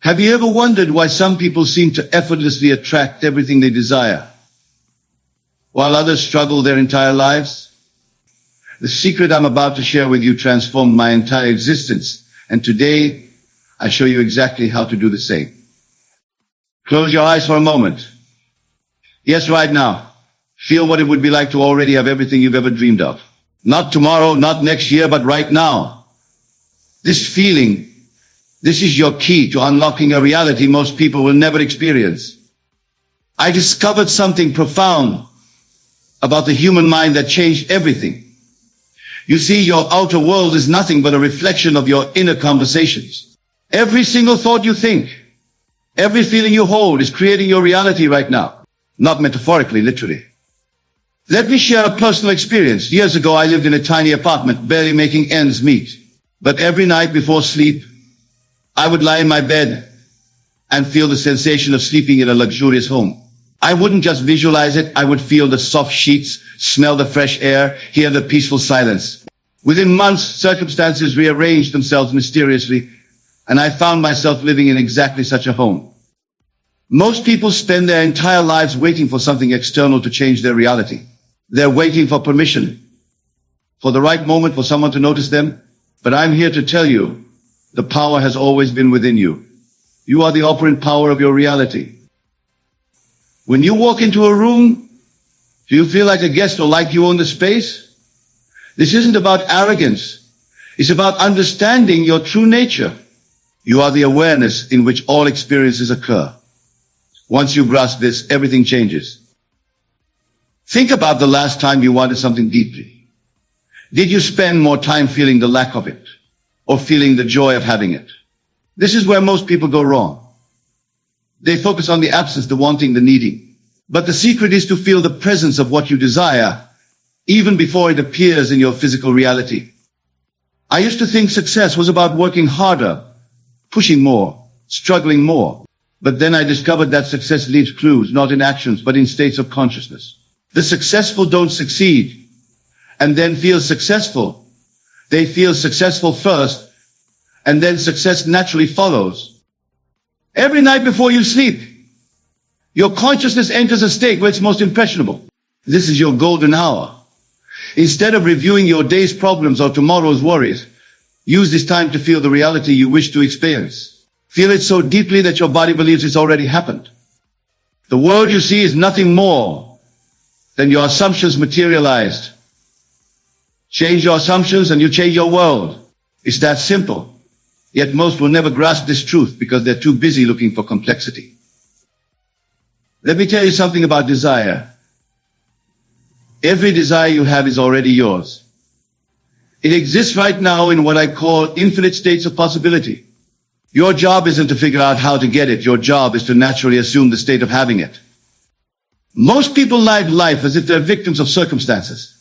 Have you ever wondered why some people seem to effortlessly attract everything they desire, while others struggle their entire lives? The secret I'm about to share with you transformed my entire existence, and today I show you exactly how to do the same. Close your eyes for a moment. Yes, right now. Feel what it would be like to already have everything you've ever dreamed of. Not tomorrow, not next year, but right now. This feeling, this is your key to unlocking a reality most people will never experience. I discovered something profound about the human mind that changed everything. You see, your outer world is nothing but a reflection of your inner conversations. Every single thought you think, every feeling you hold is creating your reality right now. Not metaphorically, literally. Let me share a personal experience. Years ago, I lived in a tiny apartment, barely making ends meet. But every night before sleep, I would lie in my bed and feel the sensation of sleeping in a luxurious home. I wouldn't just visualize it, I would feel the soft sheets, smell the fresh air, hear the peaceful silence. Within months, circumstances rearranged themselves mysteriously, and I found myself living in exactly such a home. Most people spend their entire lives waiting for something external to change their reality. They're waiting for permission, for the right moment for someone to notice them. But I'm here to tell you, the power has always been within you. You are the operant power of your reality. When you walk into a room, do you feel like a guest or like you own the space? This isn't about arrogance. It's about understanding your true nature. You are the awareness in which all experiences occur. Once you grasp this, everything changes. Think about the last time you wanted something deeply. Did you spend more time feeling the lack of it, or feeling the joy of having it? This is where most people go wrong. They focus on the absence, the wanting, the needing. But the secret is to feel the presence of what you desire, even before it appears in your physical reality. I used to think success was about working harder, pushing more, struggling more. But then I discovered that success leaves clues, not in actions, but in states of consciousness. The successful don't succeed and then feel successful. They feel successful first, and then success naturally follows. Every night before you sleep, your consciousness enters a state where it's most impressionable. This is your golden hour. Instead of reviewing your day's problems or tomorrow's worries, use this time to feel the reality you wish to experience. Feel it so deeply that your body believes it's already happened. The world you see is nothing more than your assumptions materialized. Change your assumptions and you change your world. It's that simple. Yet most will never grasp this truth because they're too busy looking for complexity. Let me tell you something about desire. Every desire you have is already yours. It exists right now in what I call infinite states of possibility. Your job isn't to figure out how to get it. Your job is to naturally assume the state of having it. Most people live life as if they're victims of circumstances.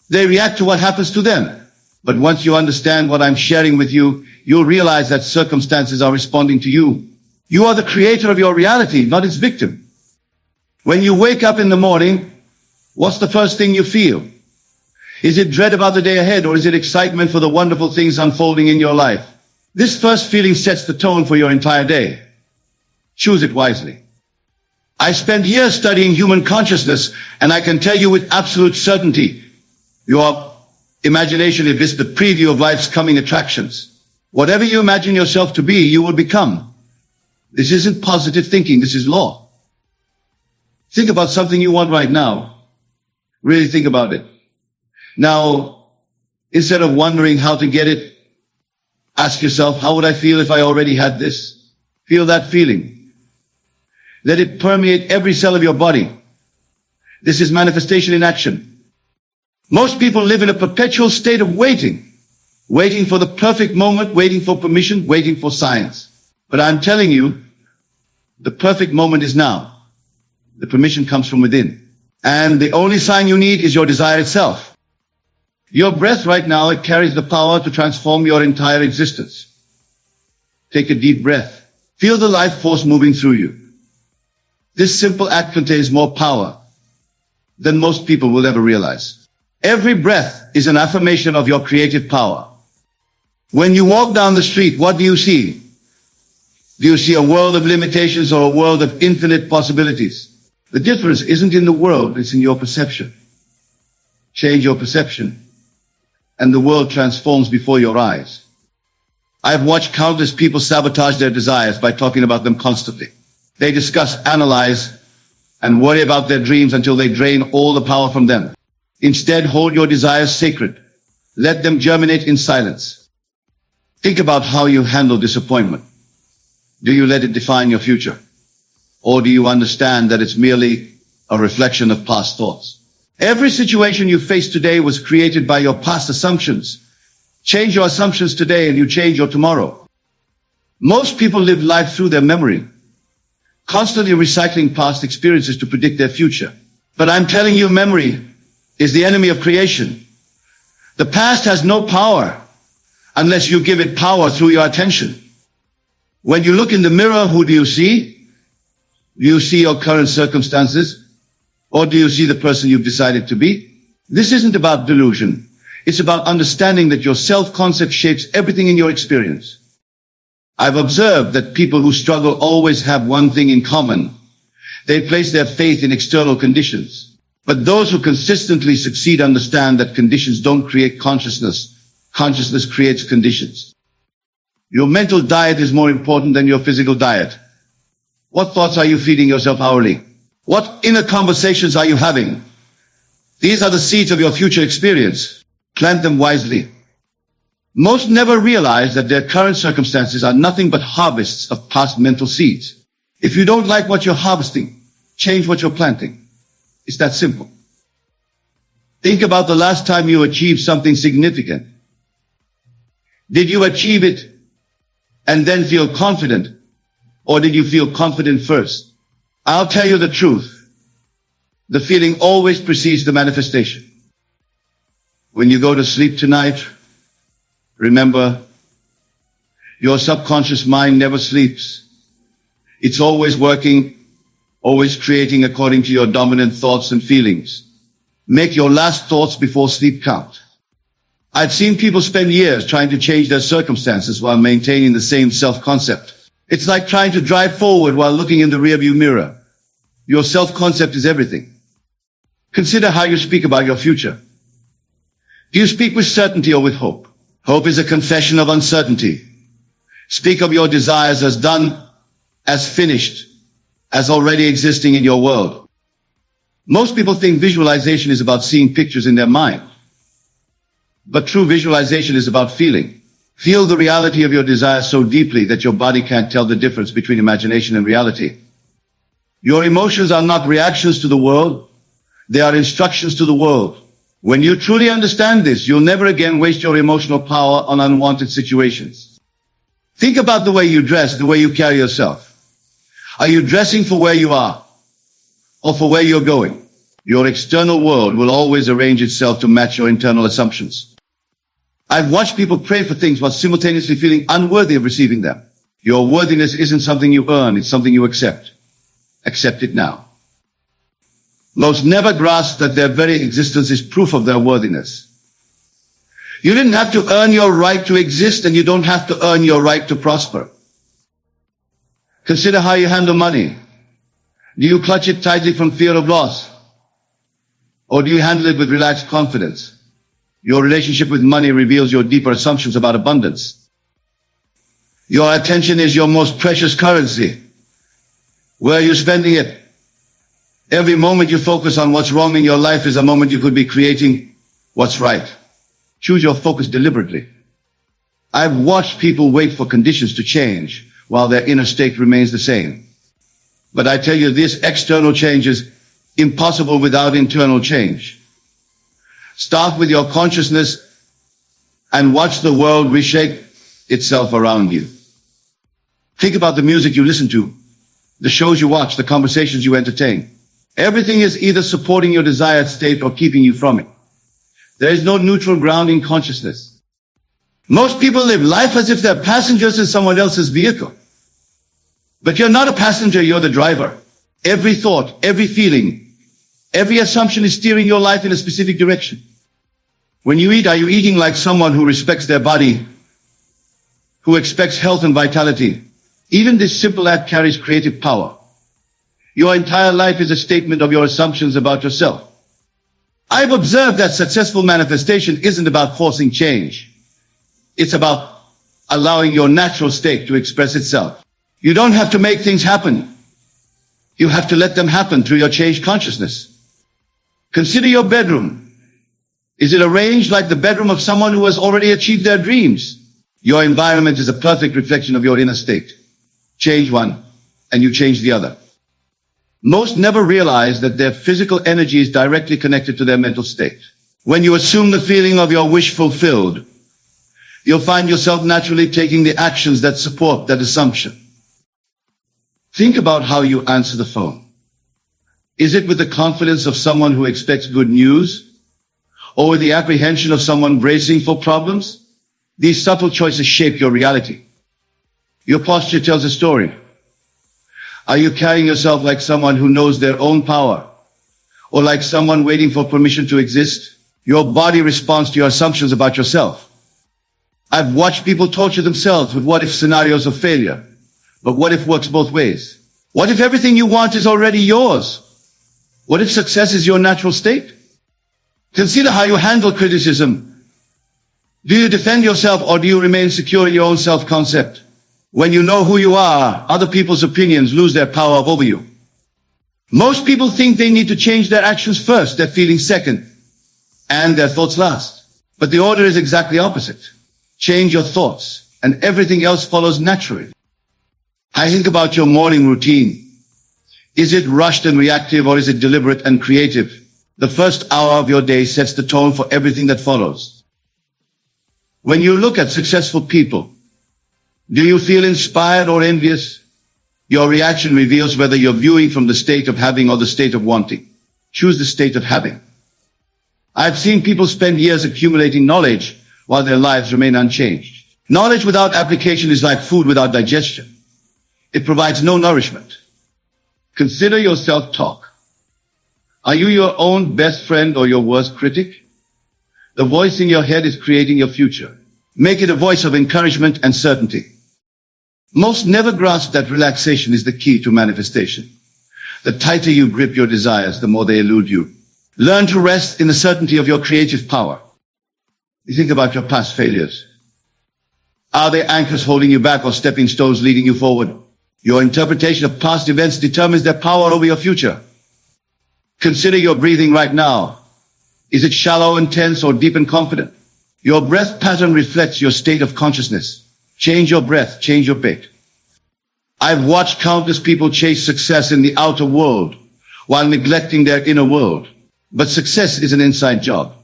They react to what happens to them. But once you understand what I'm sharing with you, you'll realize that circumstances are responding to you. You are the creator of your reality, not its victim. When you wake up in the morning, what's the first thing you feel? Is it dread about the day ahead, or is it excitement for the wonderful things unfolding in your life? This first feeling sets the tone for your entire day. Choose it wisely. I spent years studying human consciousness, and I can tell you with absolute certainty, your imagination is just the preview of life's coming attractions. Whatever you imagine yourself to be, you will become. This isn't positive thinking, this is law. Think about something you want right now. Really think about it. Now, instead of wondering how to get it, ask yourself, how would I feel if I already had this? Feel that feeling. Let it permeate every cell of your body. This is manifestation in action. Most people live in a perpetual state of waiting. Waiting for the perfect moment, waiting for permission, waiting for science. But I'm telling you, the perfect moment is now. The permission comes from within. And the only sign you need is your desire itself. Your breath right now, it carries the power to transform your entire existence. Take a deep breath. Feel the life force moving through you. This simple act contains more power than most people will ever realize. Every breath is an affirmation of your creative power. When you walk down the street, what do you see? Do you see a world of limitations or a world of infinite possibilities? The difference isn't in the world, it's in your perception. Change your perception, and the world transforms before your eyes. I've watched countless people sabotage their desires by talking about them constantly. They discuss, analyze, and worry about their dreams until they drain all the power from them. Instead, hold your desires sacred. Let them germinate in silence. Think about how you handle disappointment. Do you let it define your future? Or do you understand that it's merely a reflection of past thoughts? Every situation you face today was created by your past assumptions. Change your assumptions today and you change your tomorrow. Most people live life through their memory, constantly recycling past experiences to predict their future. But I'm telling you, memory is the enemy of creation. The past has no power unless you give it power through your attention. When you look in the mirror, who do you see? Do you see your current circumstances? Or do you see the person you've decided to be? This isn't about delusion. It's about understanding that your self-concept shapes everything in your experience. I've observed that people who struggle always have one thing in common. They place their faith in external conditions. But those who consistently succeed understand that conditions don't create consciousness. Consciousness creates conditions. Your mental diet is more important than your physical diet. What thoughts are you feeding yourself hourly? What inner conversations are you having? These are the seeds of your future experience. Plant them wisely. Most never realize that their current circumstances are nothing but harvests of past mental seeds. If you don't like what you're harvesting, change what you're planting. It's that simple. Think about the last time you achieved something significant. Did you achieve it and then feel confident? Or did you feel confident first? I'll tell you the truth. The feeling always precedes the manifestation. When you go to sleep tonight, remember, your subconscious mind never sleeps. It's always working, always creating according to your dominant thoughts and feelings. Make your last thoughts before sleep count. I've seen people spend years trying to change their circumstances while maintaining the same self-concept. It's like trying to drive forward while looking in the rearview mirror. Your self-concept is everything. Consider how you speak about your future. Do you speak with certainty or with hope? Hope is a confession of uncertainty. Speak of your desires as done, as finished, as already existing in your world. Most people think visualization is about seeing pictures in their mind. But true visualization is about feeling. Feel the reality of your desire so deeply that your body can't tell the difference between imagination and reality. Your emotions are not reactions to the world. They are instructions to the world. When you truly understand this, you'll never again waste your emotional power on unwanted situations. Think about the way you dress, the way you carry yourself. Are you dressing for where you are or for where you're going? Your external world will always arrange itself to match your internal assumptions. I've watched people pray for things while simultaneously feeling unworthy of receiving them. Your worthiness isn't something you earn, it's something you accept. Accept it now. Most never grasp that their very existence is proof of their worthiness. You didn't have to earn your right to exist, and you don't have to earn your right to prosper. Consider how you handle money. Do you clutch it tightly from fear of loss? Or do you handle it with relaxed confidence? Your relationship with money reveals your deeper assumptions about abundance. Your attention is your most precious currency. Where are you spending it? Every moment you focus on what's wrong in your life is a moment you could be creating what's right. Choose your focus deliberately. I've watched people wait for conditions to change while their inner state remains the same. But I tell you, this external change is impossible without internal change. Start with your consciousness and watch the world reshape itself around you. Think about the music you listen to, the shows you watch, the conversations you entertain. Everything is either supporting your desired state or keeping you from it. There is no neutral ground in consciousness. Most people live life as if they're passengers in someone else's vehicle. But you're not a passenger, you're the driver. Every thought, every feeling, every assumption is steering your life in a specific direction. When you eat, are you eating like someone who respects their body, who expects health and vitality? Even this simple act carries creative power. Your entire life is a statement of your assumptions about yourself. I've observed that successful manifestation isn't about forcing change. It's about allowing your natural state to express itself. You don't have to make things happen. You have to let them happen through your changed consciousness. Consider your bedroom. Is it arranged like the bedroom of someone who has already achieved their dreams? Your environment is a perfect reflection of your inner state. Change one, and you change the other. Most never realize that their physical energy is directly connected to their mental state. When you assume the feeling of your wish fulfilled, you'll find yourself naturally taking the actions that support that assumption. Think about how you answer the phone. Is it with the confidence of someone who expects good news? Or with the apprehension of someone bracing for problems? These subtle choices shape your reality. Your posture tells a story. Are you carrying yourself like someone who knows their own power? Or like someone waiting for permission to exist? Your body responds to your assumptions about yourself. I've watched people torture themselves with what-if scenarios of failure. But what if works both ways? What if everything you want is already yours? What if success is your natural state? Consider how you handle criticism. Do you defend yourself or do you remain secure in your own self-concept? When you know who you are, other people's opinions lose their power over you. Most people think they need to change their actions first, their feelings second, and their thoughts last. But the order is exactly opposite. Change your thoughts, and everything else follows naturally. I think about your morning routine. Is it rushed and reactive, or is it deliberate and creative? The first hour of your day sets the tone for everything that follows. When you look at successful people, do you feel inspired or envious? Your reaction reveals whether you're viewing from the state of having or the state of wanting. Choose the state of having. I've seen people spend years accumulating knowledge while their lives remain unchanged. Knowledge without application is like food without digestion. It provides no nourishment. Consider your self-talk. Are you your own best friend or your worst critic? The voice in your head is creating your future. Make it a voice of encouragement and certainty. Most never grasp that relaxation is the key to manifestation. The tighter you grip your desires, the more they elude you. Learn to rest in the certainty of your creative power. You think about your past failures. Are they anchors holding you back or stepping stones leading you forward? Your interpretation of past events determines their power over your future. Consider your breathing right now. Is it shallow and tense or deep and confident? Your breath pattern reflects your state of consciousness. Change your breath, change your bait. I've watched countless people chase success in the outer world while neglecting their inner world. But success is an inside job.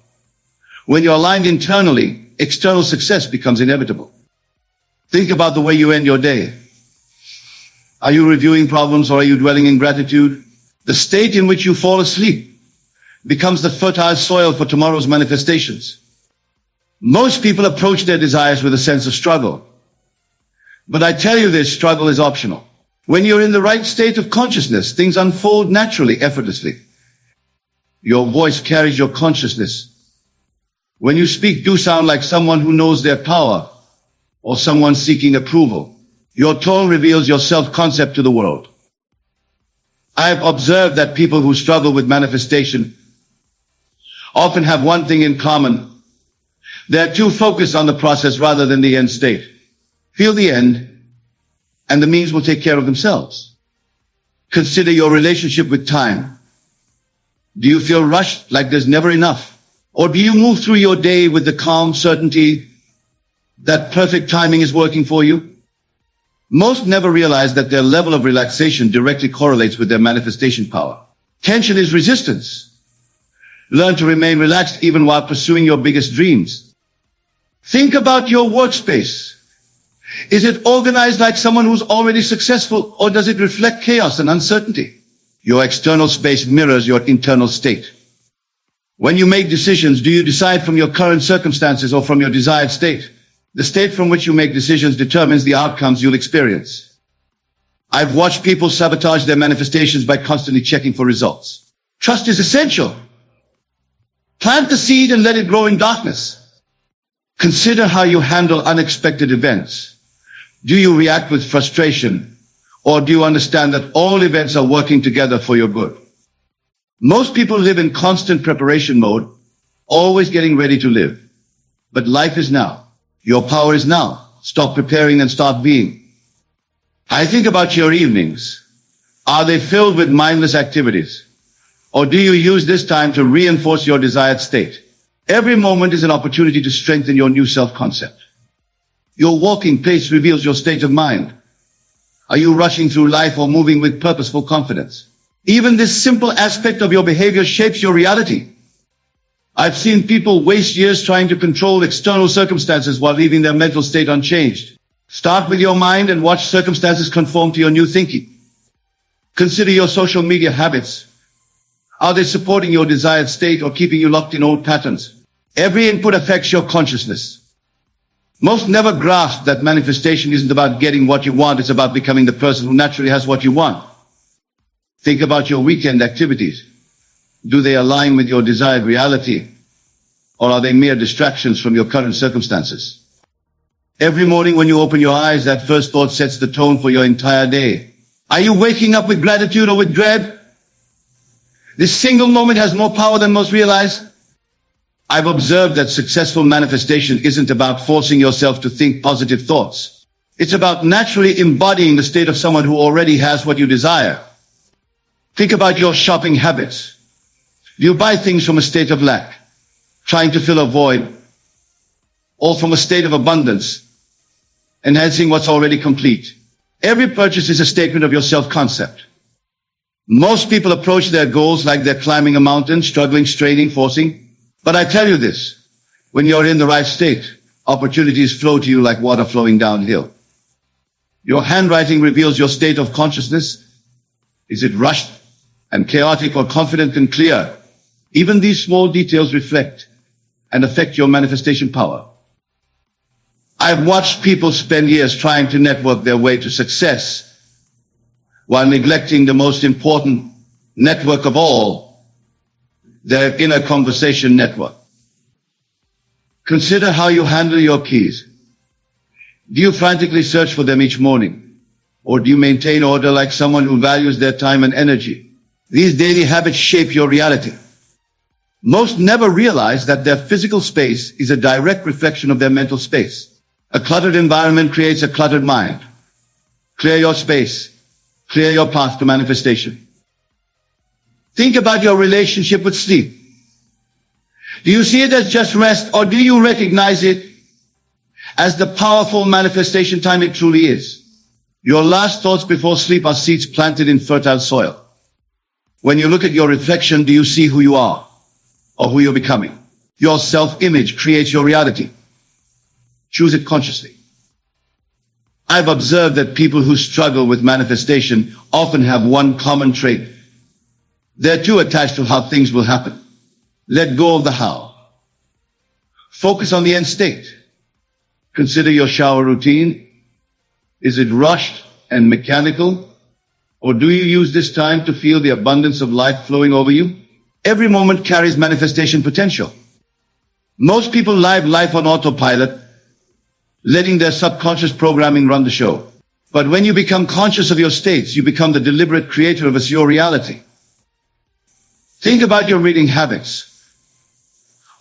When you're aligned internally, external success becomes inevitable. Think about the way you end your day. Are you reviewing problems or are you dwelling in gratitude? The state in which you fall asleep becomes the fertile soil for tomorrow's manifestations. Most people approach their desires with a sense of struggle. But I tell you this, struggle is optional. When you're in the right state of consciousness, things unfold naturally, effortlessly. Your voice carries your consciousness. When you speak, do sound like someone who knows their power or someone seeking approval. Your tone reveals your self-concept to the world. I have observed that people who struggle with manifestation often have one thing in common. They're too focused on the process rather than the end state. Feel the end, and the means will take care of themselves. Consider your relationship with time. Do you feel rushed, like there's never enough? Or do you move through your day with the calm certainty that perfect timing is working for you? Most never realize that their level of relaxation directly correlates with their manifestation power. Tension is resistance. Learn to remain relaxed even while pursuing your biggest dreams. Think about your workspace. Is it organized like someone who's already successful, or does it reflect chaos and uncertainty? Your external space mirrors your internal state. When you make decisions, do you decide from your current circumstances or from your desired state? The state from which you make decisions determines the outcomes you'll experience. I've watched people sabotage their manifestations by constantly checking for results. Trust is essential. Plant the seed and let it grow in darkness. Consider how you handle unexpected events. Do you react with frustration, or do you understand that all events are working together for your good? Most people live in constant preparation mode, always getting ready to live. But life is now. Your power is now. Stop preparing and start being. I think about your evenings. Are they filled with mindless activities? Or do you use this time to reinforce your desired state? Every moment is an opportunity to strengthen your new self-concept. Your walking pace reveals your state of mind. Are you rushing through life or moving with purposeful confidence? Even this simple aspect of your behavior shapes your reality. I've seen people waste years trying to control external circumstances while leaving their mental state unchanged. Start with your mind and watch circumstances conform to your new thinking. Consider your social media habits. Are they supporting your desired state or keeping you locked in old patterns? Every input affects your consciousness. Most never grasp that manifestation isn't about getting what you want, it's about becoming the person who naturally has what you want. Think about your weekend activities. Do they align with your desired reality, or are they mere distractions from your current circumstances? Every morning when you open your eyes, that first thought sets the tone for your entire day. Are you waking up with gratitude or with dread? This single moment has more power than most realize. I've observed that successful manifestation isn't about forcing yourself to think positive thoughts. It's about naturally embodying the state of someone who already has what you desire. Think about your shopping habits. Do you buy things from a state of lack, trying to fill a void, or from a state of abundance, enhancing what's already complete? Every purchase is a statement of your self-concept. Most people approach their goals like they're climbing a mountain, struggling, straining, forcing. But I tell you this, when you're in the right state, opportunities flow to you like water flowing downhill. Your handwriting reveals your state of consciousness. Is it rushed and chaotic or confident and clear? Even these small details reflect and affect your manifestation power. I've watched people spend years trying to network their way to success while neglecting the most important network of all, their inner conversation network. Consider how you handle your keys. Do you frantically search for them each morning? Or do you maintain order like someone who values their time and energy? These daily habits shape your reality. Most never realize that their physical space is a direct reflection of their mental space. A cluttered environment creates a cluttered mind. Clear your space. Clear your path to manifestation. Think about your relationship with sleep. Do you see it as just rest, or do you recognize it as the powerful manifestation time it truly is? Your last thoughts before sleep are seeds planted in fertile soil. When you look at your reflection, do you see who you are or who you're becoming? Your self-image creates your reality. Choose it consciously. I've observed that people who struggle with manifestation often have one common trait. They're too attached to how things will happen. Let go of the how. Focus on the end state. Consider your shower routine. Is it rushed and mechanical? Or do you use this time to feel the abundance of life flowing over you? Every moment carries manifestation potential. Most people live life on autopilot, letting their subconscious programming run the show. But when you become conscious of your states, you become the deliberate creator of your reality. Think about your reading habits.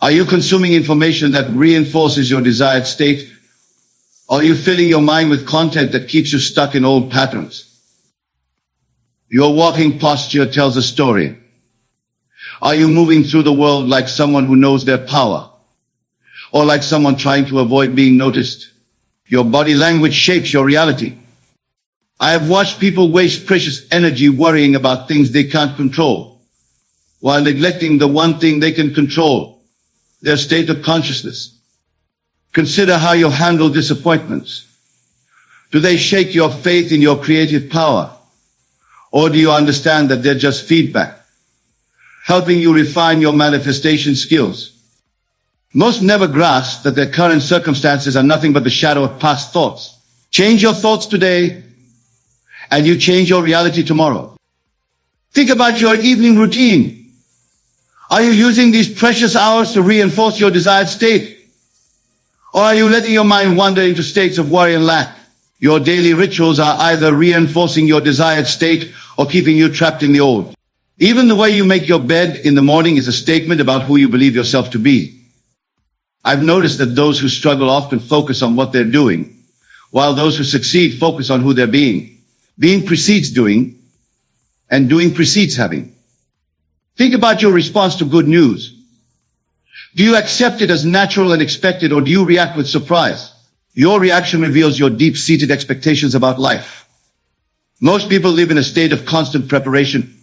Are you consuming information that reinforces your desired state? Or are you filling your mind with content that keeps you stuck in old patterns? Your walking posture tells a story. Are you moving through the world like someone who knows their power? Or like someone trying to avoid being noticed? Your body language shapes your reality. I have watched people waste precious energy worrying about things they can't control, while neglecting the one thing they can control, their state of consciousness. Consider how you handle disappointments. Do they shake your faith in your creative power? Or do you understand that they're just feedback, helping you refine your manifestation skills? Most never grasp that their current circumstances are nothing but the shadow of past thoughts. Change your thoughts today, and you change your reality tomorrow. Think about your evening routine. Are you using these precious hours to reinforce your desired state? Or are you letting your mind wander into states of worry and lack? Your daily rituals are either reinforcing your desired state or keeping you trapped in the old. Even the way you make your bed in the morning is a statement about who you believe yourself to be. I've noticed that those who struggle often focus on what they're doing, while those who succeed focus on who they're being. Being precedes doing, and doing precedes having. Think about your response to good news. Do you accept it as natural and expected, or do you react with surprise? Your reaction reveals your deep-seated expectations about life. Most people live in a state of constant preparation,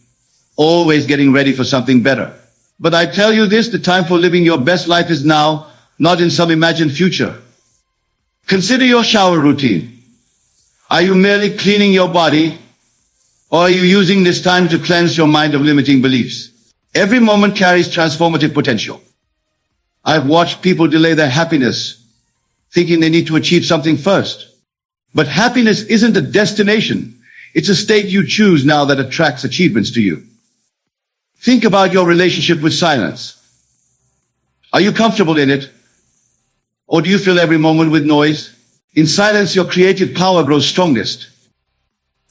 always getting ready for something better. But I tell you this, the time for living your best life is now, not in some imagined future. Consider your shower routine. Are you merely cleaning your body, or are you using this time to cleanse your mind of limiting beliefs? Every moment carries transformative potential. I've watched people delay their happiness, thinking they need to achieve something first. But happiness isn't a destination. It's a state you choose now that attracts achievements to you. Think about your relationship with silence. Are you comfortable in it? Or do you fill every moment with noise? In silence, your creative power grows strongest.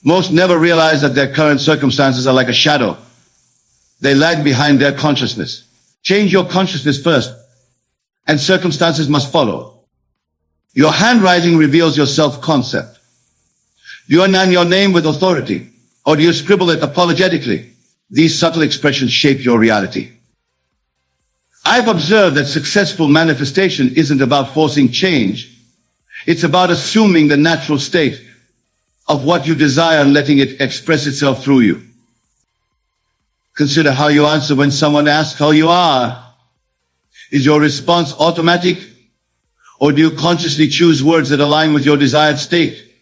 Most never realize that their current circumstances are like a shadow. They lag behind their consciousness. Change your consciousness first, and circumstances must follow. Your handwriting reveals your self-concept. Do you announce your name with authority, or do you scribble it apologetically? These subtle expressions shape your reality. I've observed that successful manifestation isn't about forcing change. It's about assuming the natural state of what you desire and letting it express itself through you. Consider how you answer when someone asks how you are. Is your response automatic, or do you consciously choose words that align with your desired state?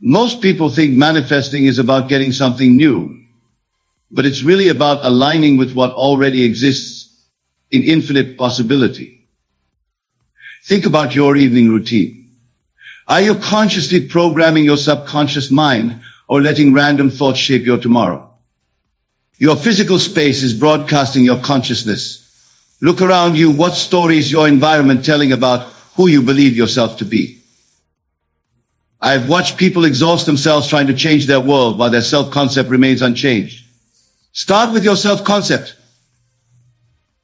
Most people think manifesting is about getting something new, but it's really about aligning with what already exists in infinite possibility. Think about your evening routine. Are you consciously programming your subconscious mind, or letting random thoughts shape your tomorrow? Your physical space is broadcasting your consciousness. Look around you. What story is your environment telling about who you believe yourself to be? I've watched people exhaust themselves trying to change their world while their self-concept remains unchanged. Start with your self-concept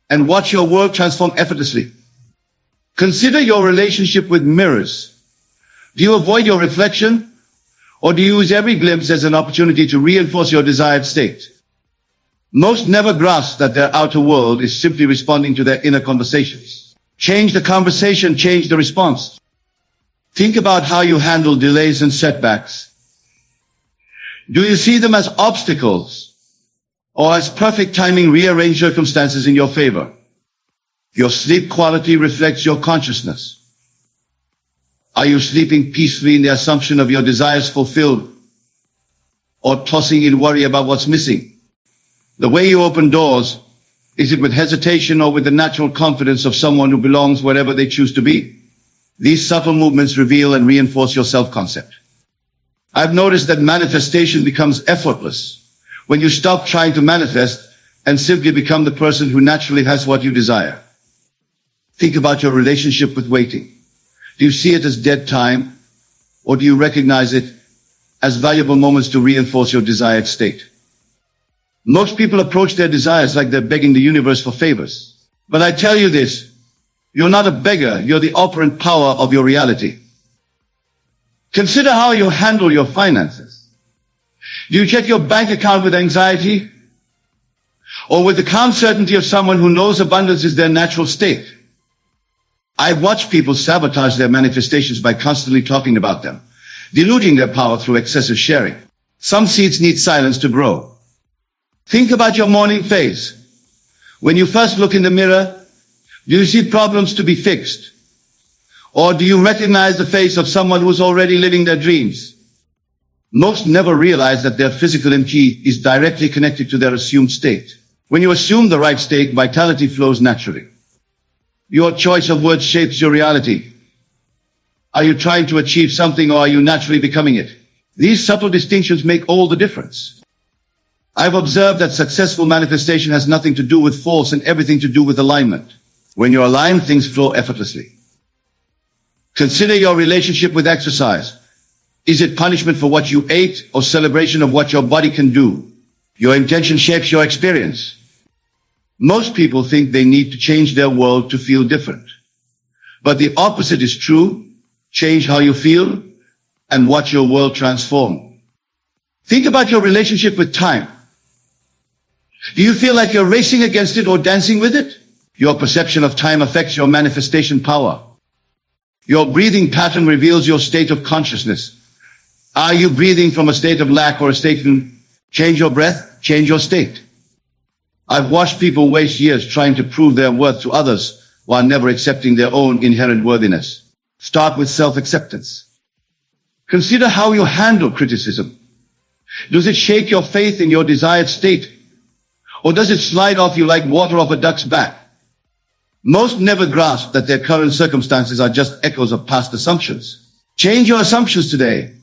and watch your world transform effortlessly. Consider your relationship with mirrors. Do you avoid your reflection, or do you use every glimpse as an opportunity to reinforce your desired state? Most never grasp that their outer world is simply responding to their inner conversations. Change the conversation, change the response. Think about how you handle delays and setbacks. Do you see them as obstacles, or as perfect timing rearrange circumstances in your favor? Your sleep quality reflects your consciousness. Are you sleeping peacefully in the assumption of your desires fulfilled, or tossing in worry about what's missing? The way you open doors, is it with hesitation or with the natural confidence of someone who belongs wherever they choose to be? These subtle movements reveal and reinforce your self-concept. I've noticed that manifestation becomes effortless when you stop trying to manifest and simply become the person who naturally has what you desire. Think about your relationship with waiting. Do you see it as dead time, or do you recognize it as valuable moments to reinforce your desired state? Most people approach their desires like they're begging the universe for favors. But I tell you this, you're not a beggar, you're the operant power of your reality. Consider how you handle your finances. Do you check your bank account with anxiety, or with the calm certainty of someone who knows abundance is their natural state? I've watched people sabotage their manifestations by constantly talking about them, diluting their power through excessive sharing. Some seeds need silence to grow. Think about your morning phase. When you first look in the mirror, do you see problems to be fixed? Or do you recognize the face of someone who's already living their dreams? Most never realize that their physical energy is directly connected to their assumed state. When you assume the right state, vitality flows naturally. Your choice of words shapes your reality. Are you trying to achieve something, or are you naturally becoming it? These subtle distinctions make all the difference. I've observed that successful manifestation has nothing to do with force and everything to do with alignment. When you're aligned, things flow effortlessly. Consider your relationship with exercise. Is it punishment for what you ate or celebration of what your body can do? Your intention shapes your experience. Most people think they need to change their world to feel different. But the opposite is true. Change how you feel and watch your world transform. Think about your relationship with time. Do you feel like you're racing against it or dancing with it? Your perception of time affects your manifestation power. Your breathing pattern reveals your state of consciousness. Are you breathing from a state of lack or a state of change your breath, change your state? I've watched people waste years trying to prove their worth to others while never accepting their own inherent worthiness. Start with self-acceptance. Consider how you handle criticism. Does it shake your faith in your desired state? Or does it slide off you like water off a duck's back? Most never grasp that their current circumstances are just echoes of past assumptions. Change your assumptions today,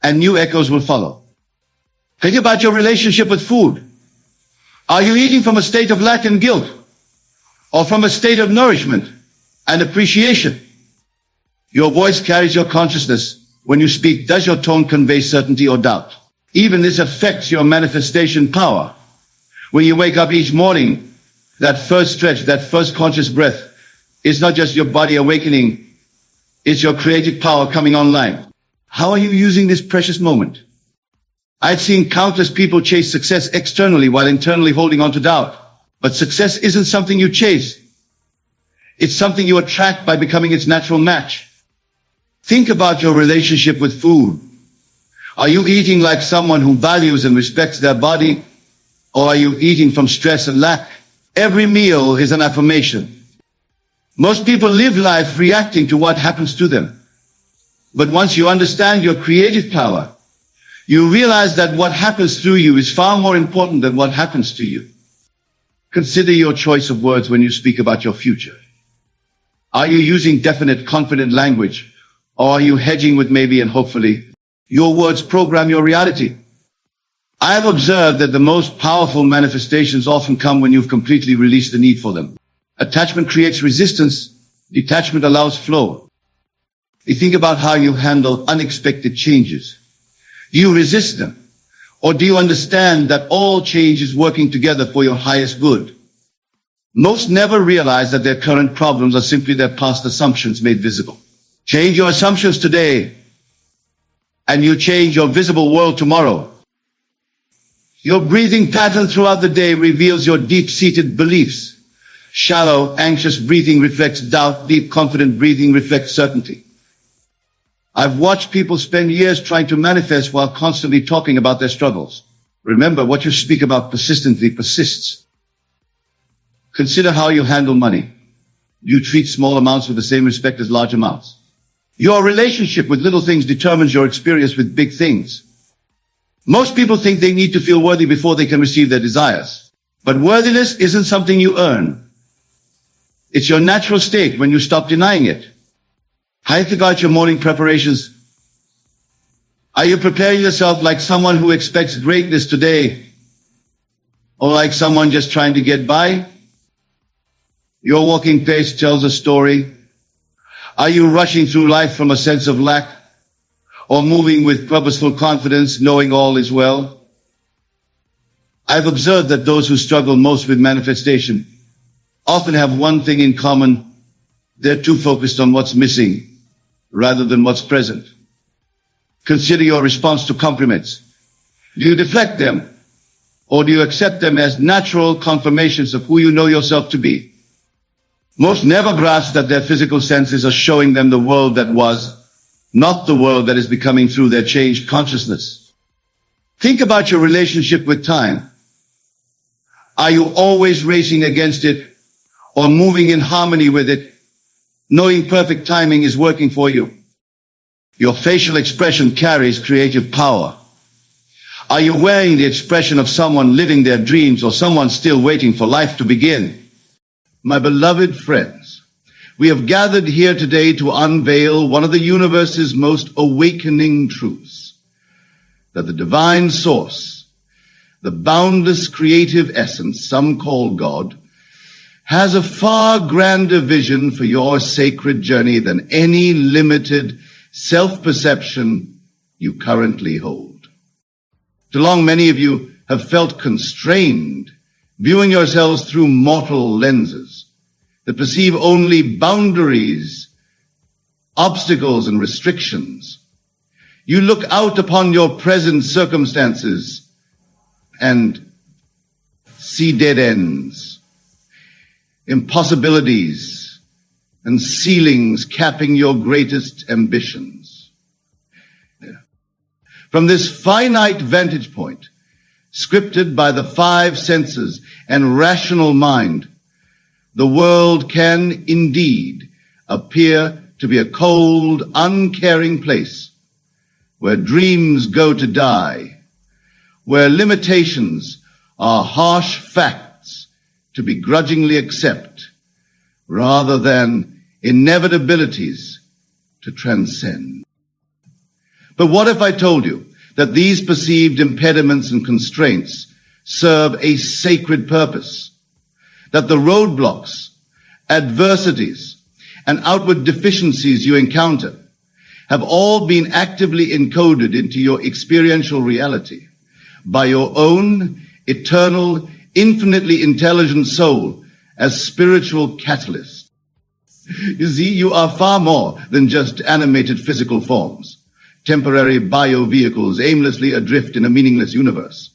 and new echoes will follow. Think about your relationship with food. Are you eating from a state of lack and guilt, or from a state of nourishment and appreciation? Your voice carries your consciousness. When you speak, does your tone convey certainty or doubt? Even this affects your manifestation power. When you wake up each morning, that first stretch, that first conscious breath, is not just your body awakening, it's your creative power coming online. How are you using this precious moment? I've seen countless people chase success externally while internally holding on to doubt. But success isn't something you chase. It's something you attract by becoming its natural match. Think about your relationship with food. Are you eating like someone who values and respects their body? Or are you eating from stress and lack? Every meal is an affirmation. Most people live life reacting to what happens to them. But once you understand your creative power, you realize that what happens through you is far more important than what happens to you. Consider your choice of words when you speak about your future. Are you using definite, confident language? Or are you hedging with maybe and hopefully? Your words program your reality. I have observed that the most powerful manifestations often come when you've completely released the need for them. Attachment creates resistance. Detachment allows flow. You think about how you handle unexpected changes. Do you resist them? Or do you understand that all change is working together for your highest good? Most never realize that their current problems are simply their past assumptions made visible. Change your assumptions today, and you change your visible world tomorrow. Your breathing pattern throughout the day reveals your deep-seated beliefs. Shallow, anxious breathing reflects doubt. Deep, confident breathing reflects certainty. I've watched people spend years trying to manifest while constantly talking about their struggles. Remember, what you speak about persistently persists. Consider how you handle money. You treat small amounts with the same respect as large amounts. Your relationship with little things determines your experience with big things. Most people think they need to feel worthy before they can receive their desires. But worthiness isn't something you earn. It's your natural state when you stop denying it. How do you think about your morning preparations? Are you preparing yourself like someone who expects greatness today? Or like someone just trying to get by? Your walking pace tells a story. Are you rushing through life from a sense of lack? Or moving with purposeful confidence, knowing all is well? I've observed that those who struggle most with manifestation often have one thing in common. They're too focused on what's missing rather than what's present. Consider your response to compliments. Do you deflect them? Or do you accept them as natural confirmations of who you know yourself to be? Most never grasp that their physical senses are showing them the world that was, not the world that is becoming through their changed consciousness. Think about your relationship with time. Are you always racing against it or moving in harmony with it, knowing perfect timing is working for you? Your facial expression carries creative power. Are you wearing the expression of someone living their dreams or someone still waiting for life to begin? My beloved friends, we have gathered here today to unveil one of the universe's most awakening truths, that the divine source, the boundless creative essence some call God, has a far grander vision for your sacred journey than any limited self-perception you currently hold. Too long, many of you have felt constrained, viewing yourselves through mortal lenses that perceive only boundaries, obstacles, and restrictions. You look out upon your present circumstances and see dead ends, impossibilities, and ceilings capping your greatest ambitions. From this finite vantage point, scripted by the five senses and rational mind, the world can indeed appear to be a cold, uncaring place where dreams go to die, where limitations are harsh facts to begrudgingly accept, rather than inevitabilities to transcend. But what if I told you that these perceived impediments and constraints serve a sacred purpose, that the roadblocks, adversities, and outward deficiencies you encounter have all been actively encoded into your experiential reality by your own eternal, infinitely intelligent soul as spiritual catalyst? You see, you are far more than just animated physical forms, temporary bio-vehicles aimlessly adrift in a meaningless universe.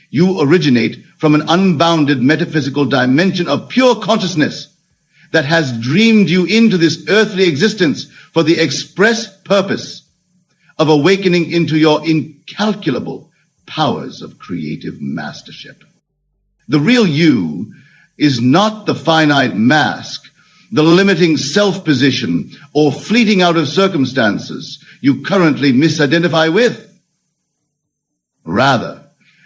You originate from an unbounded metaphysical dimension of pure consciousness that has dreamed you into this earthly existence for the express purpose of awakening into your incalculable powers of creative mastership. The real you is not the finite mask, the limiting self-position, or fleeting out of circumstances you currently misidentify with. Rather,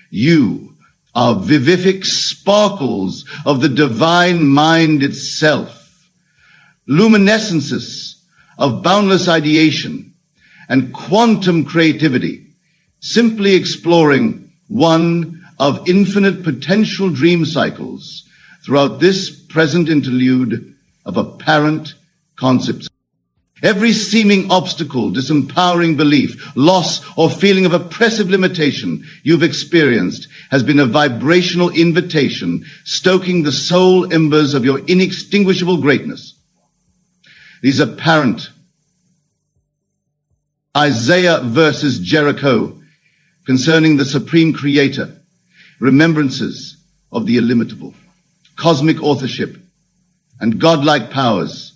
you are vivific sparkles of the divine mind itself, luminescences of boundless ideation and quantum creativity, simply exploring one of infinite potential dream cycles throughout this present interlude of apparent concepts. Every seeming obstacle, disempowering belief, loss, or feeling of oppressive limitation you've experienced has been a vibrational invitation, stoking the soul embers of your inextinguishable greatness. These apparent Isaiah versus Jericho concerning the Supreme Creator, remembrances of the illimitable, cosmic authorship, and godlike powers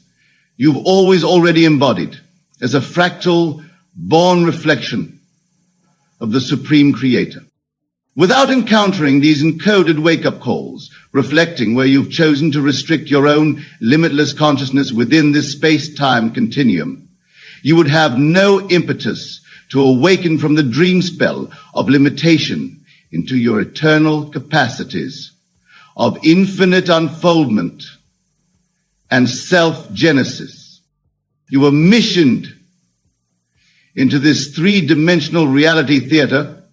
you've always already embodied as a fractal, born reflection of the Supreme Creator. Without encountering these encoded wake-up calls, reflecting where you've chosen to restrict your own limitless consciousness within this space-time continuum, you would have no impetus to awaken from the dream spell of limitation into your eternal capacities of infinite unfoldment and self-genesis. You were missioned into this three-dimensional reality theater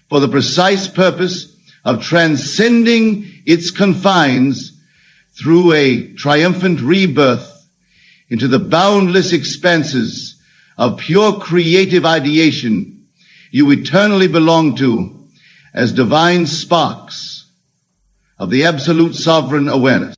for the precise purpose of transcending its confines through a triumphant rebirth into the boundless expanses of pure creative ideation you eternally belong to as divine sparks of the absolute sovereign awareness.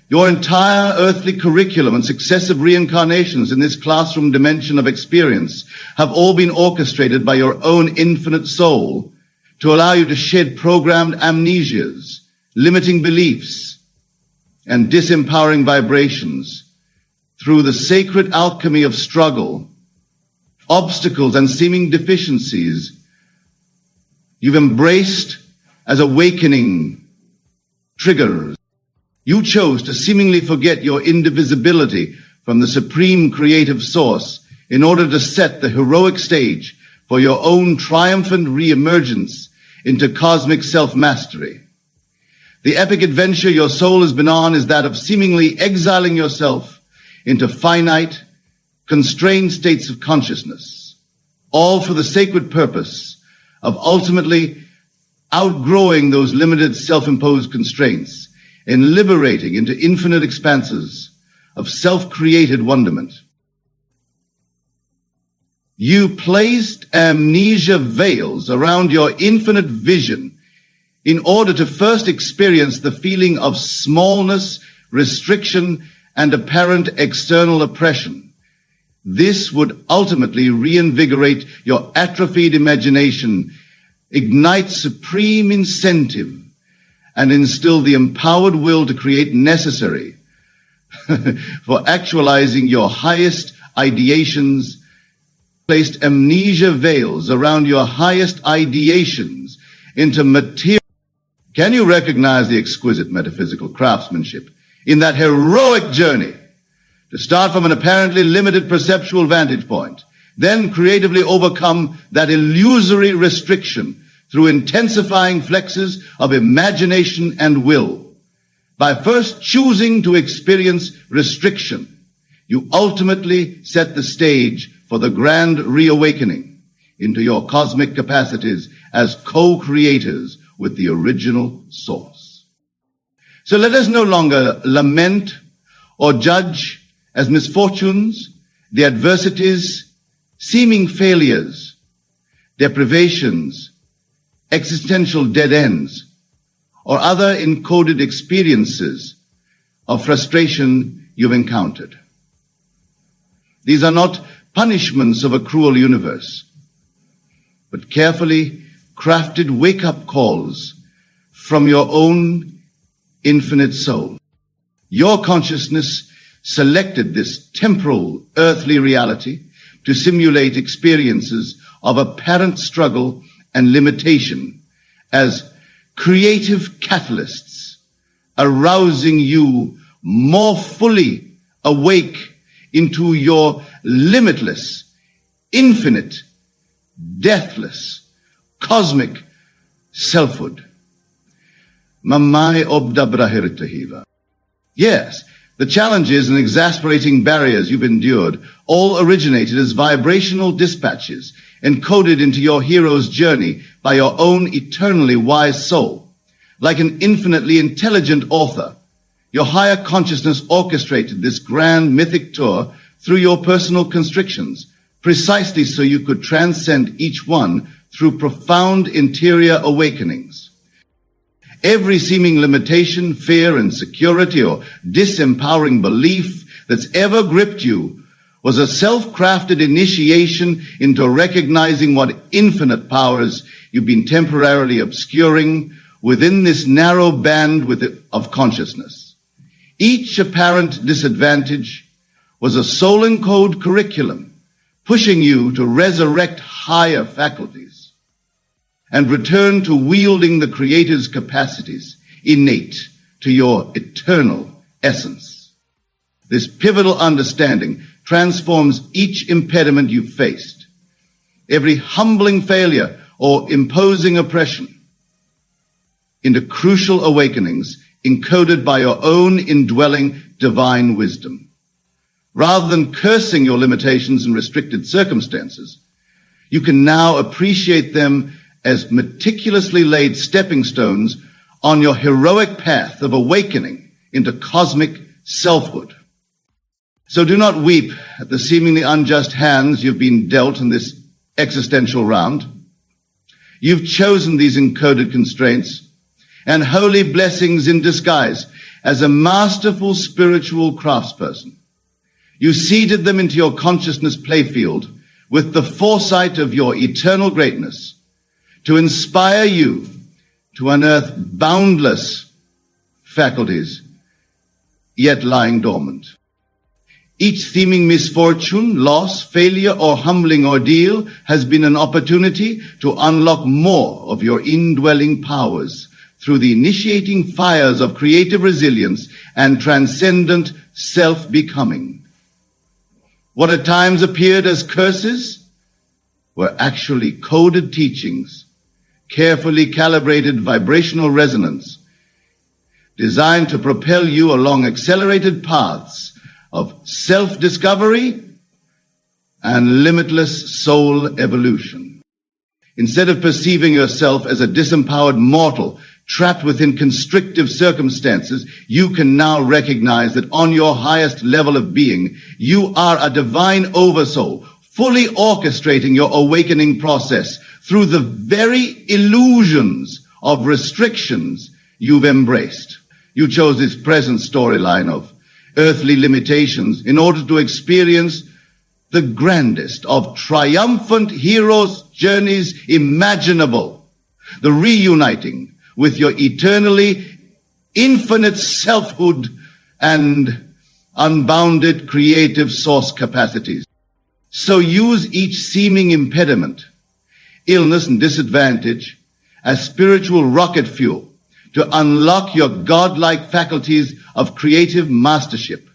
Your entire earthly curriculum and successive reincarnations in this classroom dimension of experience have all been orchestrated by your own infinite soul to allow you to shed programmed amnesias, limiting beliefs, and disempowering vibrations through the sacred alchemy of struggle, obstacles, and seeming deficiencies you've embraced as awakening triggers. You chose to seemingly forget your indivisibility from the supreme creative source in order to set the heroic stage for your own triumphant re-emergence into cosmic self-mastery. The epic adventure your soul has been on is that of seemingly exiling yourself into finite, constrained states of consciousness, all for the sacred purpose of ultimately outgrowing those limited self-imposed constraints and liberating into infinite expanses of self-created wonderment. You placed amnesia veils around your infinite vision in order to first experience the feeling of smallness, restriction, and apparent external oppression. This would ultimately reinvigorate your atrophied imagination, ignite supreme incentive, and instill the empowered will to create necessary for actualizing your highest ideations. Placed amnesia veils around your highest ideations into material. Can you recognize the exquisite metaphysical craftsmanship in that heroic journey to start from an apparently limited perceptual vantage point, then creatively overcome that illusory restriction through intensifying flexes of imagination and will? By first choosing to experience restriction, you ultimately set the stage for the grand reawakening into your cosmic capacities as co-creators with the original source. So let us no longer lament or judge as misfortunes the adversities, seeming failures, deprivations, existential dead ends, or other encoded experiences of frustration you've encountered. These are not punishments of a cruel universe, but carefully crafted wake-up calls from your own infinite soul. Your consciousness selected this temporal, earthly reality to simulate experiences of apparent struggle and limitation as creative catalysts, arousing you more fully awake into your limitless, infinite, deathless, cosmic selfhood. Mamai obdabrahirtahiva. Yes, the challenges and exasperating barriers you've endured all originated as vibrational dispatches encoded into your hero's journey by your own eternally wise soul. Like an infinitely intelligent author, your higher consciousness orchestrated this grand mythic tour through your personal constrictions, precisely so you could transcend each one through profound interior awakenings. Every seeming limitation, fear, insecurity, or disempowering belief that's ever gripped you was a self-crafted initiation into recognizing what infinite powers you've been temporarily obscuring within this narrow band of consciousness. Each apparent disadvantage was a soul-encoded curriculum, pushing you to resurrect higher faculties and return to wielding the Creator's capacities innate to your eternal essence. This pivotal understanding transforms each impediment you've faced, every humbling failure or imposing oppression, into crucial awakenings encoded by your own indwelling divine wisdom. Rather than cursing your limitations and restricted circumstances, you can now appreciate them as meticulously laid stepping stones on your heroic path of awakening into cosmic selfhood. So do not weep at the seemingly unjust hands you've been dealt in this existential round. You've chosen these encoded constraints and holy blessings in disguise as a masterful spiritual craftsperson. You seeded them into your consciousness playfield with the foresight of your eternal greatness to inspire you to unearth boundless faculties yet lying dormant. Each seeming misfortune, loss, failure, or humbling ordeal has been an opportunity to unlock more of your indwelling powers through the initiating fires of creative resilience and transcendent self-becoming. What at times appeared as curses were actually coded teachings, carefully calibrated vibrational resonance, designed to propel you along accelerated paths of self-discovery and limitless soul evolution. Instead of perceiving yourself as a disempowered mortal trapped within constrictive circumstances, you can now recognize that on your highest level of being, you are a divine oversoul, fully orchestrating your awakening process through the very illusions of restrictions you've embraced. You chose this present storyline of earthly limitations in order to experience the grandest of triumphant heroes' journeys imaginable, the reuniting with your eternally infinite selfhood and unbounded creative source capacities. So use each seeming impediment, illness and disadvantage as spiritual rocket fuel to unlock your godlike faculties of creative mastership.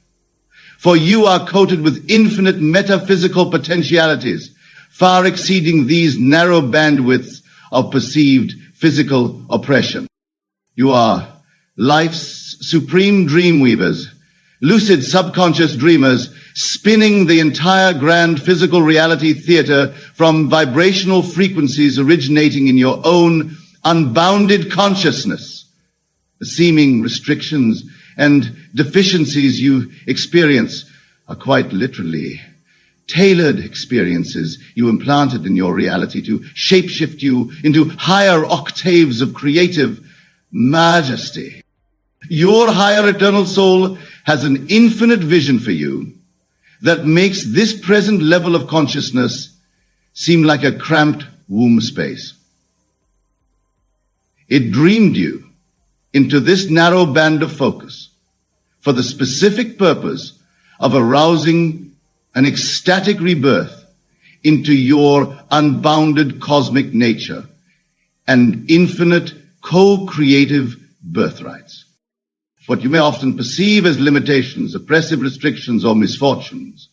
For you are coated with infinite metaphysical potentialities, far exceeding these narrow bandwidths of perceived physical oppression. You are life's supreme dream weavers, lucid subconscious dreamers, spinning the entire grand physical reality theater from vibrational frequencies originating in your own unbounded consciousness. The seeming restrictions and deficiencies you experience are quite literally tailored experiences you implanted in your reality to shapeshift you into higher octaves of creative majesty. Your higher eternal soul has an infinite vision for you that makes this present level of consciousness seem like a cramped womb space. It dreamed you into this narrow band of focus for the specific purpose of arousing an ecstatic rebirth into your unbounded cosmic nature and infinite co-creative birthrights. What you may often perceive as limitations, oppressive restrictions, or misfortunes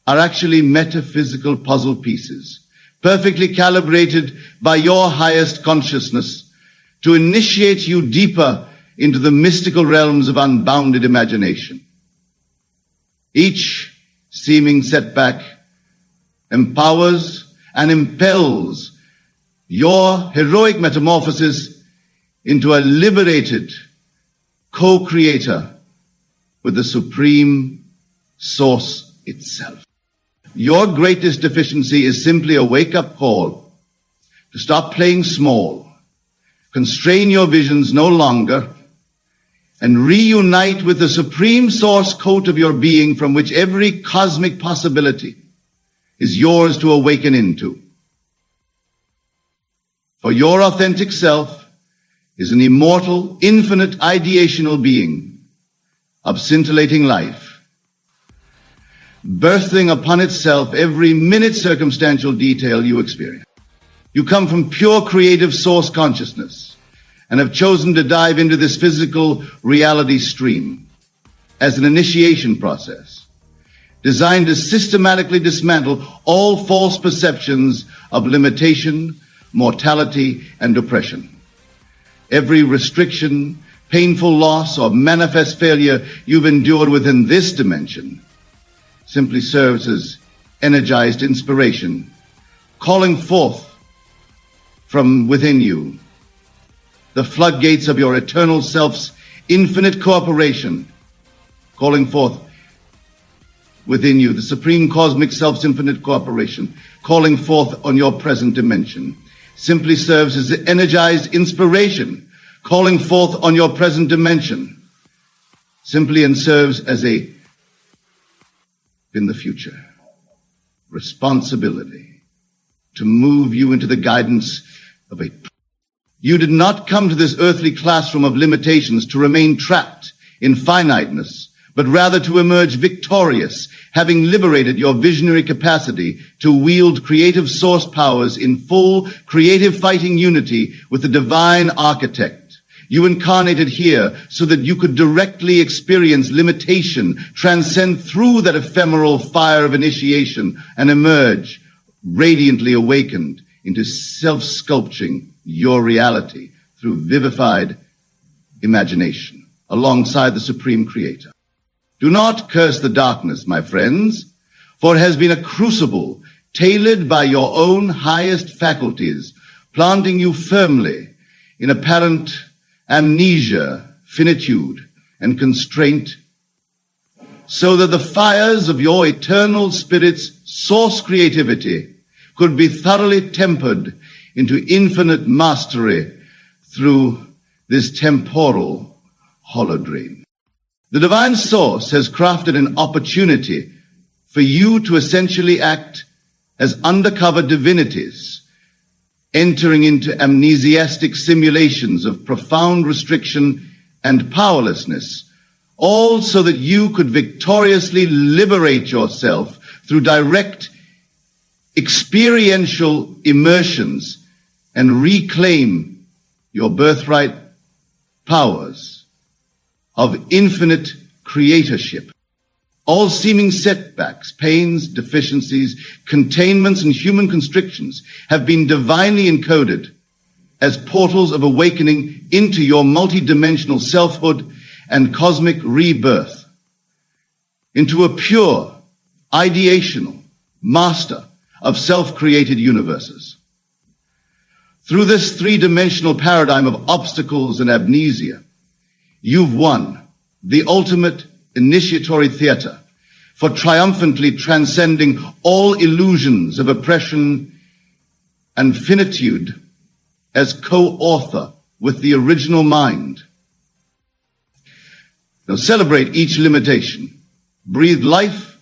are actually metaphysical puzzle pieces, perfectly calibrated by your highest consciousness to initiate you deeper into the mystical realms of unbounded imagination. Each seeming setback empowers and impels your heroic metamorphosis into a liberated co-creator with the supreme source itself. Your greatest deficiency is simply a wake-up call to stop playing small, constrain your visions no longer, and reunite with the supreme source code of your being from which every cosmic possibility is yours to awaken into. For your authentic self is an immortal, infinite, ideational being of scintillating life, birthing upon itself every minute circumstantial detail you experience. You come from pure creative source consciousness and have chosen to dive into this physical reality stream as an initiation process designed to systematically dismantle all false perceptions of limitation, mortality, and oppression. Every restriction, painful loss, or manifest failure you've endured within this dimension simply serves as energized inspiration, calling forth from within you the floodgates of your eternal self's infinite cooperation, calling forth within you the supreme cosmic self's infinite cooperation, calling forth on your present dimension, simply serves as the energized inspiration, calling forth on your present dimension, simply and serves as a, in the future, responsibility to move you into the guidance of a. You did not come to this earthly classroom of limitations to remain trapped in finiteness, but rather to emerge victorious, having liberated your visionary capacity to wield creative source powers in full creative fighting unity with the divine architect. You incarnated here so that you could directly experience limitation, transcend through that ephemeral fire of initiation, and emerge radiantly awakened into self-sculpting your reality through vivified imagination alongside the Supreme Creator. Do not curse the darkness, my friends, for it has been a crucible tailored by your own highest faculties, planting you firmly in apparent amnesia, finitude, and constraint, so that the fires of your eternal spirit's source creativity could be thoroughly tempered into infinite mastery through this temporal holodream. The divine source has crafted an opportunity for you to essentially act as undercover divinities, entering into amnesiastic simulations of profound restriction and powerlessness, all so that you could victoriously liberate yourself through direct experiential immersions and reclaim your birthright powers of infinite creatorship. All seeming setbacks, pains, deficiencies, containments, and human constrictions have been divinely encoded as portals of awakening into your multidimensional selfhood and cosmic rebirth, into a pure, ideational master of self-created universes. Through this three-dimensional paradigm of obstacles and amnesia, you've won the ultimate initiatory theater for triumphantly transcending all illusions of oppression and finitude as co-author with the original mind. Now celebrate each limitation. Breathe life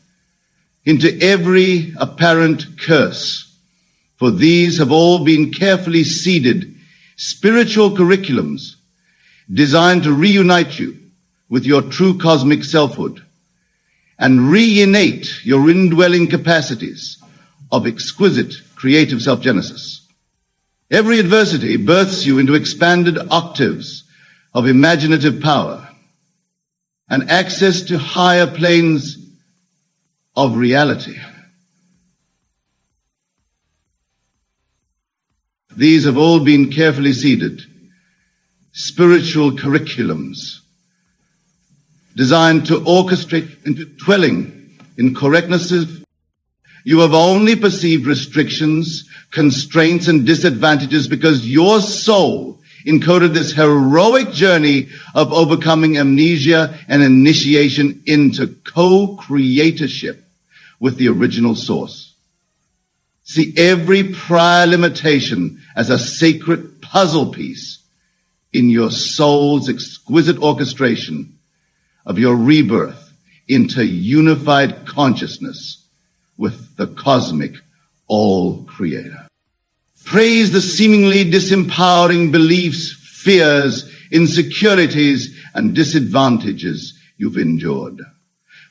into every apparent curse, for these have all been carefully seeded spiritual curriculums designed to reunite you with your true cosmic selfhood and reinnate your indwelling capacities of exquisite creative self-genesis. Every adversity births you into expanded octaves of imaginative power and access to higher planes of reality. These have all been carefully seeded spiritual curriculums designed to orchestrate into dwelling in correctnesses. You have only perceived restrictions, constraints, and disadvantages because your soul encoded this heroic journey of overcoming amnesia and initiation into co-creatorship with the original source. See every prior limitation as a sacred puzzle piece in your soul's exquisite orchestration of your rebirth into unified consciousness with the cosmic all-creator. Praise the seemingly disempowering beliefs, fears, insecurities, and disadvantages you've endured.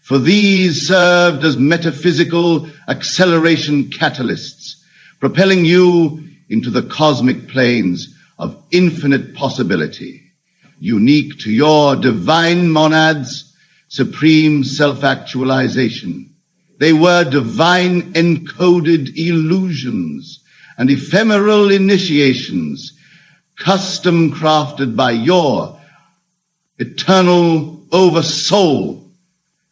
For these served as metaphysical acceleration catalysts, propelling you into the cosmic planes of infinite possibility, unique to your divine monad's supreme self-actualization. They were divine encoded illusions and ephemeral initiations, custom crafted by your eternal oversoul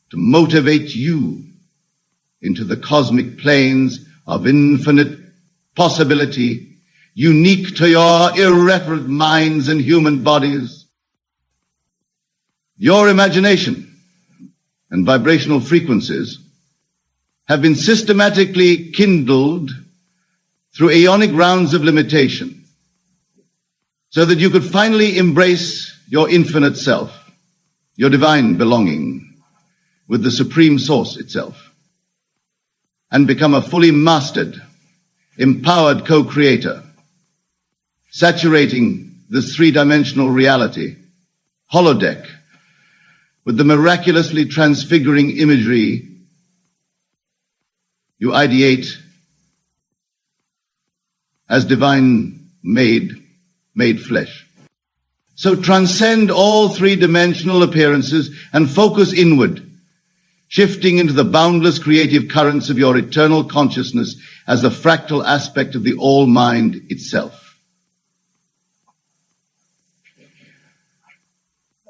to motivate you into the cosmic planes of infinite possibility, unique to your irreverent minds and human bodies. Your imagination and vibrational frequencies have been systematically kindled through aeonic rounds of limitation, so that you could finally embrace your infinite self, your divine belonging with the supreme source itself, and become a fully mastered, empowered co-creator, saturating this three-dimensional reality, holodeck, with the miraculously transfiguring imagery you ideate as divine made flesh. So transcend all three-dimensional appearances and focus inward, shifting into the boundless creative currents of your eternal consciousness as the fractal aspect of the all-mind itself.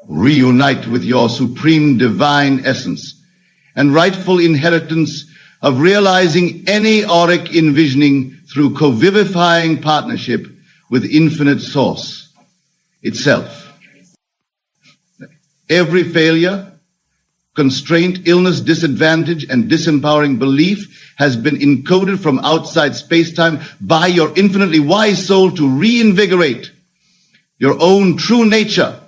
Reunite with your supreme divine essence and rightful inheritance of realizing any auric envisioning through co-vivifying partnership with infinite source itself. Every failure, constraint, illness, disadvantage, and disempowering belief has been encoded from outside space-time by your infinitely wise soul to reinvigorate your own true nature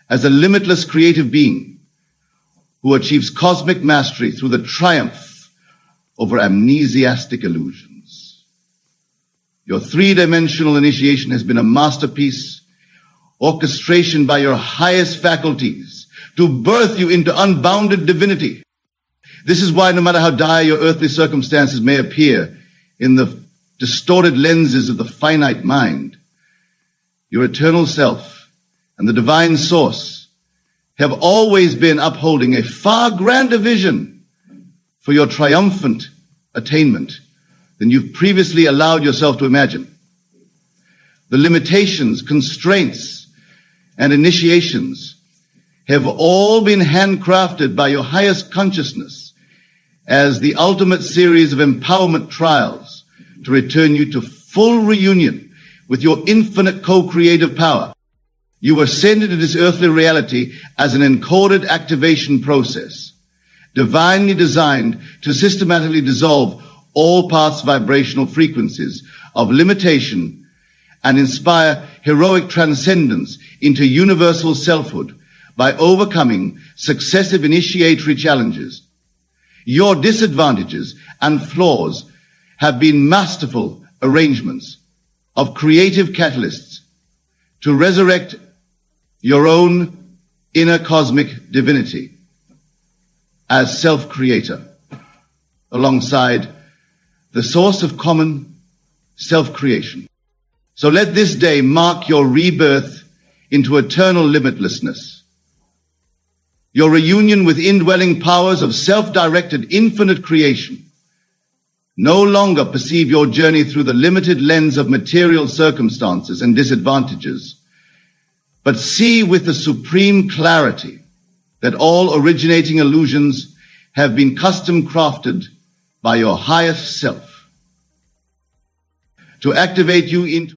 as a limitless creative being who achieves cosmic mastery through the triumph over amnesiastic illusions. Your three-dimensional initiation has been a masterpiece, orchestration by your highest faculties to birth you into unbounded divinity. This is why no matter how dire your earthly circumstances may appear in the distorted lenses of the finite mind, your eternal self and the divine source have always been upholding a far grander vision for your triumphant attainment than you've previously allowed yourself to imagine. The limitations, constraints, and initiations have all been handcrafted by your highest consciousness as the ultimate series of empowerment trials to return you to full reunion with your infinite co-creative power. You were sent into this earthly reality as an encoded activation process, divinely designed to systematically dissolve all past vibrational frequencies of limitation and inspire heroic transcendence into universal selfhood by overcoming successive initiatory challenges. Your disadvantages and flaws have been masterful arrangements of creative catalysts to resurrect your own inner cosmic divinity as self-creator, alongside the source of common self-creation. So let this day mark your rebirth into eternal limitlessness, your reunion with indwelling powers of self-directed infinite creation. No longer perceive your journey through the limited lens of material circumstances and disadvantages, but see with the supreme clarity that all originating illusions have been custom crafted by your highest self to activate you into